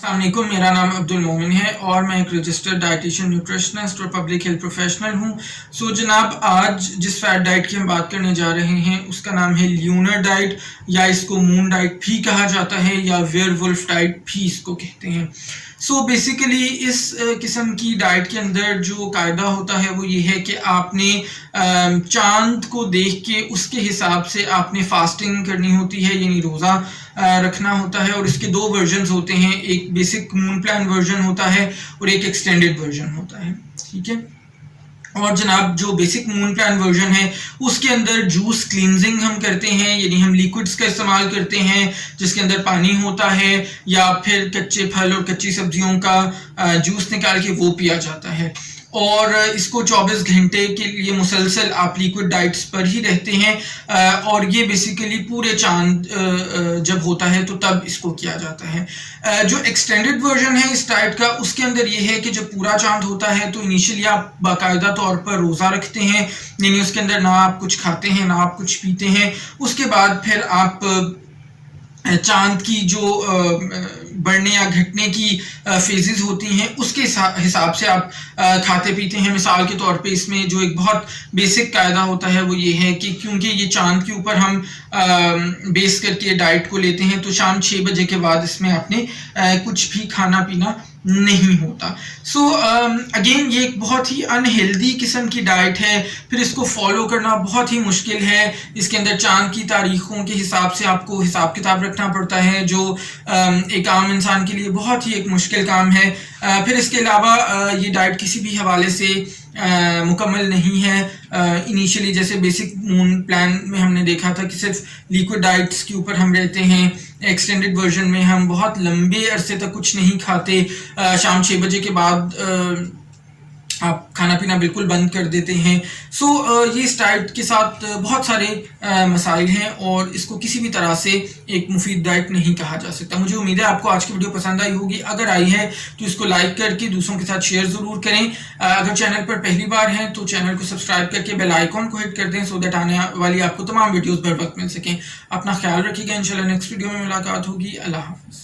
अस्सलामुअलैकुम, मेरा नाम अब्दुल मोमिन है और मैं एक रजिस्टर्ड डाइटिशियन, न्यूट्रिशनिस्ट और पब्लिक हेल्थ प्रोफेशनल हूँ। जनाब, आज जिस फैट डाइट की हम बात करने जा रहे हैं उसका नाम है ल्यूनर डाइट, या इसको मून डाइट भी कहा जाता है, या वेयरवुल्फ डाइट भी इसको कहते हैं। बेसिकली इस किस्म की डाइट के अंदर जो कायदा होता है वो ये है कि आपने चांद को देख के उसके हिसाब से आपने फास्टिंग करनी होती है, यानी रोज़ा रखना होता है। और इसके दो वर्जन्स होते हैं, एक बेसिक मून प्लान वर्जन होता है और एक एक्सटेंडेड वर्जन होता है, ठीक है। और जनाब, जो बेसिक मून प्लान वर्जन है उसके अंदर जूस क्लींजिंग हम करते हैं, यानी हम लिक्विड्स का इस्तेमाल करते हैं जिसके अंदर पानी होता है, या फिर कच्चे फल और कच्ची सब्जियों का जूस निकाल के वो पिया जाता है। और इसको 24 घंटे के लिए मुसलसल आप लिक्विड डाइट्स पर ही रहते हैं, और ये बेसिकली पूरे चांद जब होता है तो तब इसको किया जाता है। जो एक्सटेंडेड वर्जन है इस डाइट का, उसके अंदर ये है कि जब पूरा चांद होता है तो इनिशियली आप बाकायदा तौर पर रोज़ा रखते हैं, यानी उसके अंदर ना आप कुछ खाते हैं ना आप कुछ पीते हैं। उसके बाद फिर आप चांद की जो बढ़ने या घटने की फेजेस होती हैं उसके हिसाब से आप खाते पीते हैं। मिसाल के तौर पे इसमें जो एक बहुत बेसिक कायदा होता है वो ये है कि क्योंकि ये चांद के ऊपर हम बेस करके डाइट को लेते हैं, तो शाम 6 बजे के बाद इसमें आपने कुछ भी खाना पीना नहीं होता। अगेन ये एक बहुत ही अनहेल्दी किस्म की डाइट है, फिर इसको फॉलो करना बहुत ही मुश्किल है। इसके अंदर चांद की तारीखों के हिसाब से आपको हिसाब किताब रखना पड़ता है, जो एक आम इंसान के लिए बहुत ही एक मुश्किल काम है। फिर इसके अलावा ये डाइट किसी भी हवाले से मुकम्मल नहीं है। इनिशियली जैसे बेसिक मून प्लान में हमने देखा था कि सिर्फ लिक्विड डाइट्स के ऊपर हम रहते हैं, एक्सटेंडेड वर्जन में हम बहुत लंबे अरसे तक कुछ नहीं खाते, शाम 6 बजे के बाद आप खाना पीना बिल्कुल बंद कर देते हैं। ये इस डाइट के साथ बहुत सारे मसाइल हैं और इसको किसी भी तरह से एक मुफीद डाइट नहीं कहा जा सकता। मुझे उम्मीद है आपको आज की वीडियो पसंद आई होगी। अगर आई है तो इसको लाइक करके दूसरों के साथ शेयर ज़रूर करें। अगर चैनल पर पहली बार हैं तो चैनल को सब्सक्राइब करके बेल आइकॉन को हिट कर दें, सो दैट आने वाली आपको तमाम वीडियोज़ बर वक्त मिल सकें। अपना ख्याल रखिएगा। इंशाल्लाह नेक्स्ट वीडियो में मुलाकात होगी। अल्लाह हाफ़िज़।